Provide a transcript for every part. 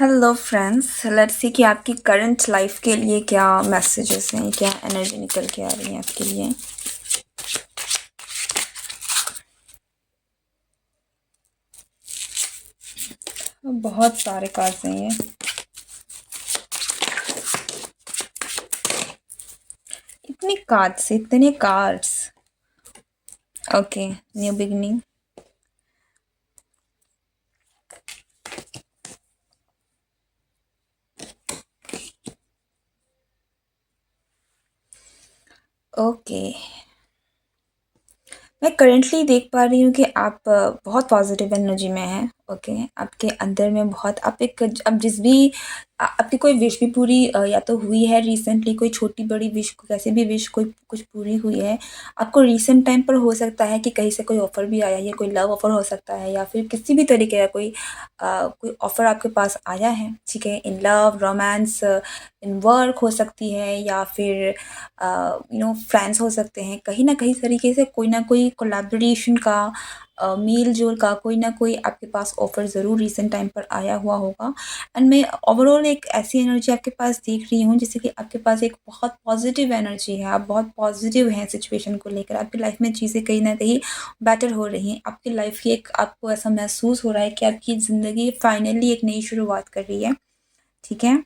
Hello friends, let's see कि आपकी current life के लिए क्या मैसेजेस हैं, क्या एनर्जी निकल के आ रही है आपके लिए। बहुत सारे कार्ड्स हैं ये। इतने कार्ड्स, इतने cards. Okay, new beginning. Okay, मैं करंटली देख पा रही हूँ कि आप बहुत पॉजिटिव एनर्जी में हैं। ओके, आपके अंदर में बहुत आप एक अब जिस भी आपकी कोई विश भी पूरी या तो हुई है रिसेंटली, कोई छोटी बड़ी विश, कैसे भी विश कोई कुछ पूरी हुई है। आपको रिसेंट टाइम पर हो सकता है कि कहीं से कोई ऑफर भी आया है, कोई लव ऑफर हो सकता है या फिर किसी भी तरीके का कोई ऑफर आपके पास आया है। ठीक है, in love, romance, in work हो सकती है या फिर फ्रेंड्स हो सकते हैं। कहीं ना कहीं तरीके से कोई ना कोई कोलैबोरेशन का, मेल जोल का कोई ना कोई आपके पास ऑफर ज़रूर रिसेंट टाइम पर आया हुआ होगा। एंड मैं ओवरऑल एक ऐसी एनर्जी आपके पास देख रही हूँ जैसे कि आपके पास एक बहुत पॉजिटिव एनर्जी है। आप बहुत पॉजिटिव हैं सिचुएशन को लेकर। आपकी लाइफ में चीज़ें कहीं ना कहीं बेटर हो रही हैं। आपकी लाइफ की एक आपको ऐसा महसूस हो रहा है कि आपकी ज़िंदगी फाइनली एक नई शुरुआत कर रही है। ठीक है,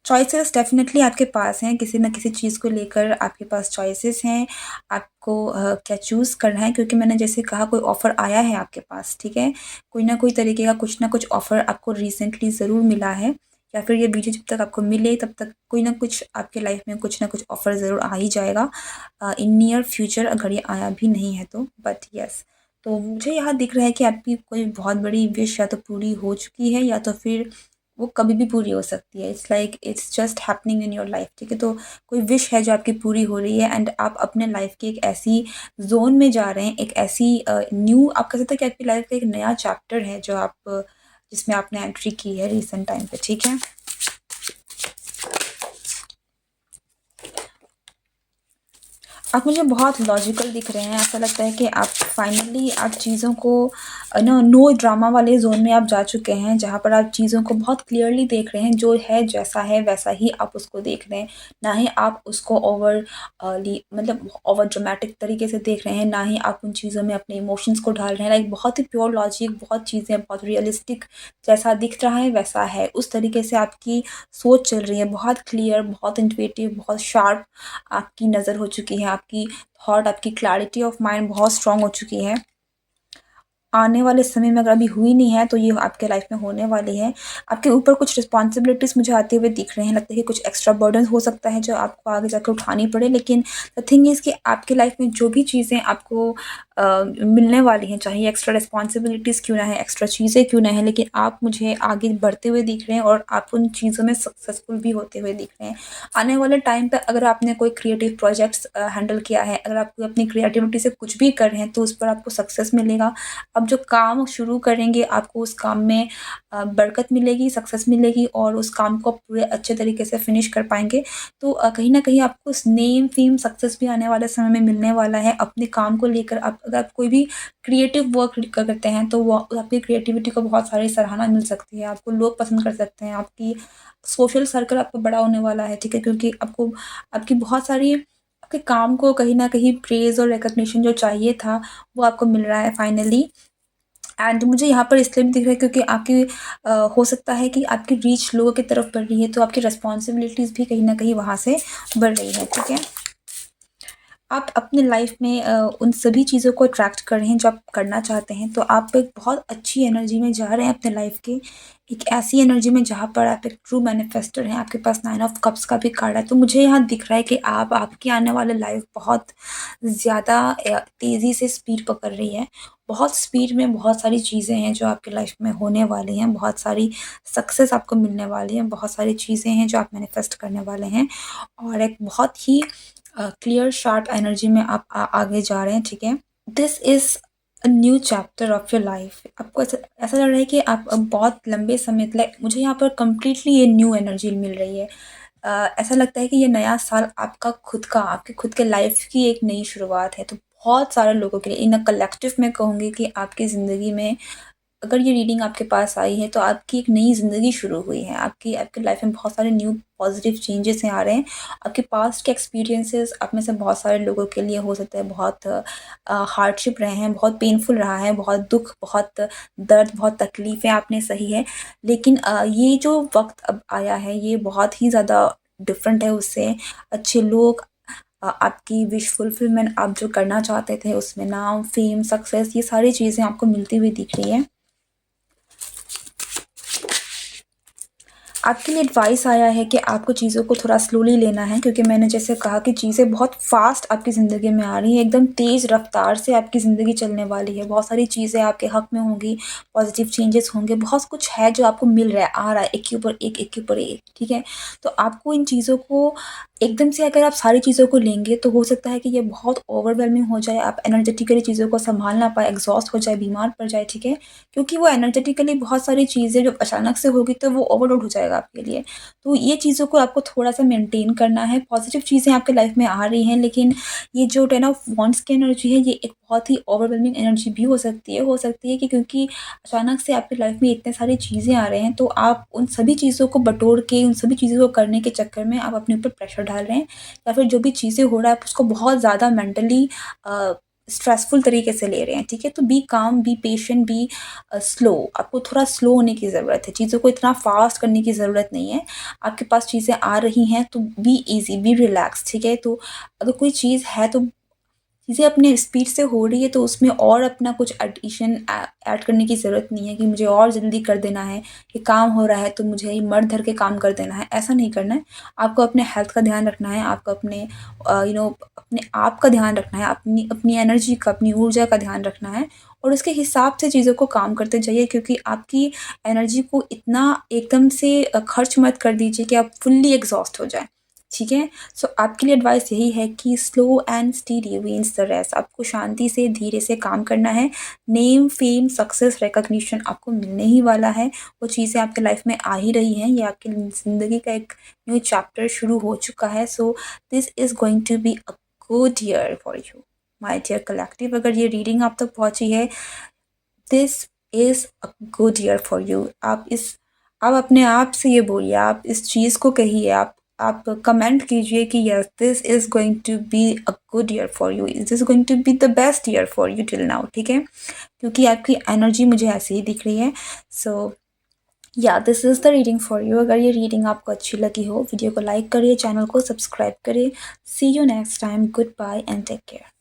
चॉइसेस डेफिनेटली आपके पास हैं, किसी न किसी चीज़ को लेकर आपके पास चॉइसेस हैं। आपको क्या चूज़ करना है, क्योंकि मैंने जैसे कहा कोई ऑफ़र आया है आपके पास। ठीक है, कोई ना कोई तरीके का कुछ ना कुछ ऑफ़र आपको रिसेंटली ज़रूर मिला है या फिर ये वीडियो जब तक आपको मिले तब तक कोई ना कुछ आपके लाइफ में कुछ ना कुछ ऑफ़र ज़रूर आ ही जाएगा इन नियर फ्यूचर, अगर ये आया भी नहीं है तो। बट यस, तो मुझे यहाँ दिख रहा है कि आपकी कोई बहुत बड़ी विश या तो पूरी हो चुकी है या तो फिर वो कभी भी पूरी हो सकती है। It's like it's just happening in your life. ठीक है, तो कोई विश है जो आपकी पूरी हो रही है एंड आप अपने लाइफ की एक ऐसी जोन में जा रहे हैं, एक ऐसी न्यू, आप कह सकते हैं कि आपकी लाइफ का एक नया चैप्टर है जो आप जिसमें आपने एंट्री की है रिसेंट टाइम पे। ठीक है, आप मुझे बहुत लॉजिकल दिख रहे हैं। ऐसा लगता है कि आप फाइनली आप चीज़ों को नो ड्रामा वाले ज़ोन में आप जा चुके हैं, जहाँ पर आप चीज़ों को बहुत क्लियरली देख रहे हैं। जो है जैसा है वैसा ही आप उसको देख रहे हैं, ना ही आप उसको मतलब ओवर ड्रामेटिक तरीके से देख रहे हैं, ना ही आप उन चीज़ों में अपने इमोशंस को ढाल रहे हैं। लाइक बहुत ही प्योर लॉजिक, बहुत चीज़ें बहुत रियलिस्टिक, जैसा दिख रहा है वैसा है, उस तरीके से आपकी सोच चल रही है। बहुत क्लियर, बहुत इंट्यूटिव, बहुत शार्प आपकी नज़र हो चुकी है। आपकी थॉट, आपकी क्लैरिटी ऑफ माइंड बहुत स्ट्रांग हो चुकी है। आने वाले समय में अगर अभी हुई नहीं है तो ये आपके लाइफ में होने वाली है। आपके ऊपर कुछ रिस्पॉन्सिबिलिटीज़ मुझे आते हुए दिख रहे हैं। लगता है कि कुछ एक्स्ट्रा बर्डन हो सकता है जो आपको आगे जाकर उठानी पड़े। लेकिन द थिंग इज़ कि आपकी लाइफ में जो भी चीज़ें आपको मिलने वाली हैं, चाहे एक्स्ट्रा रिस्पॉन्सिबिलिटीज़ क्यों ना है, एक्स्ट्रा चीज़ें क्यों ना है, लेकिन आप मुझे आगे बढ़ते हुए दिख रहे हैं और आप उन चीज़ों में सक्सेसफुल भी होते हुए दिख रहे हैं। आने वाले टाइम पे अगर आपने कोई क्रिएटिव प्रोजेक्ट्स हैंडल किया है, अगर आप अपनी क्रिएटिविटी से कुछ भी कर रहे हैं तो उस पर आपको सक्सेस मिलेगा। अब जो काम शुरू करेंगे आपको उस काम में बरकत मिलेगी, सक्सेस मिलेगी और उस काम को आप पूरे अच्छे तरीके से फिनिश कर पाएँगे। तो कहीं न कहीं आपको उस नेम, फ़ेम, सक्सेस भी आने वाले समय में मिलने वाला है। अपने काम को लेकर आप अगर आप कोई भी क्रिएटिव वर्क करते हैं तो वो आपकी क्रिएटिविटी को बहुत सारी सराहना मिल सकती है। आपको लोग पसंद कर सकते हैं, आपकी सोशल सर्कल आपका बड़ा होने वाला है। ठीक है, क्योंकि आपको आपकी बहुत सारी आपके काम को कहीं न कहीं प्रेज़ और रिकॉग्निशन जो चाहिए था, वो आपको मिल रहा है फाइनली। एंड मुझे यहाँ पर इसलिए भी दिख रहा है क्योंकि आपकी हो सकता है कि आपकी रीच लोगों की तरफ बढ़ रही है, तो आपकी रिस्पॉन्सिबिलिटीज़ भी कहीं न कहीं वहाँ से बढ़ रही है। ठीक है? आप अपने लाइफ में उन सभी चीज़ों को अट्रैक्ट कर रहे हैं जो आप करना चाहते हैं, तो आप एक बहुत अच्छी एनर्जी में जा रहे हैं अपने लाइफ के। एक ऐसी एनर्जी में जहाँ पर आप एक ट्रू मैनिफेस्टर हैं, आपके पास 9 ऑफ कप्स का भी कार्ड है। तो मुझे यहाँ दिख रहा है कि आपकी आने वाली लाइफ बहुत ज़्यादा तेज़ी से स्पीड पकड़ रही है। बहुत स्पीड में बहुत सारी चीज़ें हैं जो आपकी लाइफ में होने वाली हैं, बहुत सारी सक्सेस आपको मिलने वाली है, बहुत सारी चीज़ें हैं जो आप मैनिफेस्ट करने वाले हैं और एक बहुत ही क्लियर शार्प एनर्जी में आप आगे जा रहे हैं। ठीक है, this is a new chapter of your life. आपको ऐसा ऐसा लग रहा है कि आप अब बहुत लंबे समय तक, मुझे यहाँ पर कम्प्लीटली ये न्यू एनर्जी मिल रही है। ऐसा लगता है कि ये नया साल आपका खुद का, आपके खुद के लाइफ की एक नई शुरुआत है। तो बहुत सारे लोगों के लिए इन अ कलेक्टिव मैं कहूँगी कि आपकी ज़िंदगी में अगर ये रीडिंग आपके पास आई है तो आपकी एक नई ज़िंदगी शुरू हुई है। आपकी आपकी लाइफ़ में बहुत सारे न्यू पॉज़िटिव चेंजेस हैं आ रहे हैं। आपके पास्ट के एक्सपीरियंसेस आप में से बहुत सारे लोगों के लिए हो सकता है बहुत हार्डशिप रहे हैं, बहुत पेनफुल रहा है, बहुत दुःख, बहुत दर्द, बहुत तकलीफ़ें आपने सही है। लेकिन ये जो वक़्त अब आया है ये बहुत ही ज़्यादा डिफ़रेंट है उससे। अच्छे लोग, आपकी विश फुलफिलमेंट, आप जो करना चाहते थे उसमें नाम, फ़ेम, सक्सेस, ये सारी चीज़ें आपको मिलती हुई दिख रही हैं। आपके लिए एडवाइस आया है कि आपको चीज़ों को थोड़ा स्लोली लेना है, क्योंकि मैंने जैसे कहा कि चीज़ें बहुत फ़ास्ट आपकी ज़िंदगी में आ रही हैं, एकदम तेज़ रफ़्तार से आपकी ज़िंदगी चलने वाली है। बहुत सारी चीज़ें आपके हक़ में होंगी, पॉज़िटिव चेंजेस होंगे, बहुत कुछ है जो आपको मिल रहा है, आ रहा है, एक के ऊपर एक के ऊपर एक, ठीक है? तो आपको इन चीज़ों को एकदम से अगर आप सारी चीज़ों को लेंगे तो हो सकता है कि ये बहुत ओवरवेलमिंग हो जाए, आप एनर्जेटिकली चीज़ों को सँभाल ना पाएँ, एग्ज़ॉस्ट हो जाए, बीमार पड़ जाए, ठीक है? क्योंकि वो एनर्जेटिकली बहुत सारी चीज़ें जब अचानक से होगी तो वो ओवरलोड हो जाएगा आपके लिए। तो ये चीज़ों को आपको थोड़ा-सा मेंटेन करना है, पॉज़िटिव चीज़ें आपके लाइफ़ में आ रही हैं, लेकिन ये जो 10 ऑफ वांड्स की एनर्जी है ये एक बहुत ही ओवरवेलमिंग एनर्जी भी हो सकती है कि क्योंकि अचानक से आपकी लाइफ़ में इतने सारी चीज़ें आ रहे हैं तो आप उन सभी चीज़ों को बटोर के, उन सभी चीज़ों को करने के चक्कर में आप अपने ऊपर प्रेशर डाल रहे हैं, या फिर जो भी चीज़ें हो रहा है आप उसको बहुत ज़्यादा मेंटली स्ट्रेसफुल तरीके से ले रहे हैं, ठीक है? तो बी काम, बी पेशेंट, बी स्लो। आपको थोड़ा स्लो होने की ज़रूरत है, चीज़ों को इतना फ़ास्ट करने की ज़रूरत नहीं है। आपके पास चीज़ें आ रही हैं तो बी ईज़ी, बी रिलैक्स, ठीक है? तो अगर कोई चीज़ है तो चीज़ें अपने स्पीड से हो रही है तो उसमें और अपना कुछ एडिशन ऐड करने की ज़रूरत नहीं है कि मुझे और जल्दी कर देना है, ये काम हो रहा है तो मुझे ये मर धर के काम कर देना है, ऐसा नहीं करना है। आपको अपने हेल्थ का ध्यान रखना है, आपको अपने अपने आप का ध्यान रखना है, अपनी अपनी एनर्जी का, अपनी ऊर्जा का ध्यान रखना है और उसके हिसाब से चीज़ों को काम करते जाइए, क्योंकि आपकी एनर्जी को इतना एकदम से खर्च मत कर दीजिए कि आप फुल्ली एग्ज़ॉस्ट हो जाएँ, ठीक है? सो आपके लिए एडवाइस यही है कि slow and steady wins the race. आपको शांति से, धीरे से काम करना है। नेम, फेम, सक्सेस, रिकॉग्निशन आपको मिलने ही वाला है। वो चीज़ें आपके लाइफ में आ ही रही हैं। ये आपकी ज़िंदगी का एक न्यू चैप्टर शुरू हो चुका है। So this is going to be a good year for you, my dear collective. अगर ये रीडिंग आप तक पहुँची है, this is a good year for you. आप अपने आप से ये बोलिए, आप इस चीज़ को कहिए, आप कमेंट कीजिए कि yes, this is going to be a good year for you, this is going to be the best year for you till now, ठीक है? क्योंकि आपकी एनर्जी मुझे ऐसे ही दिख रही है। सो या this is the reading for you. अगर ये रीडिंग आपको अच्छी लगी हो, वीडियो को लाइक करिए, चैनल को सब्सक्राइब करिए। See you next time, goodbye and take care.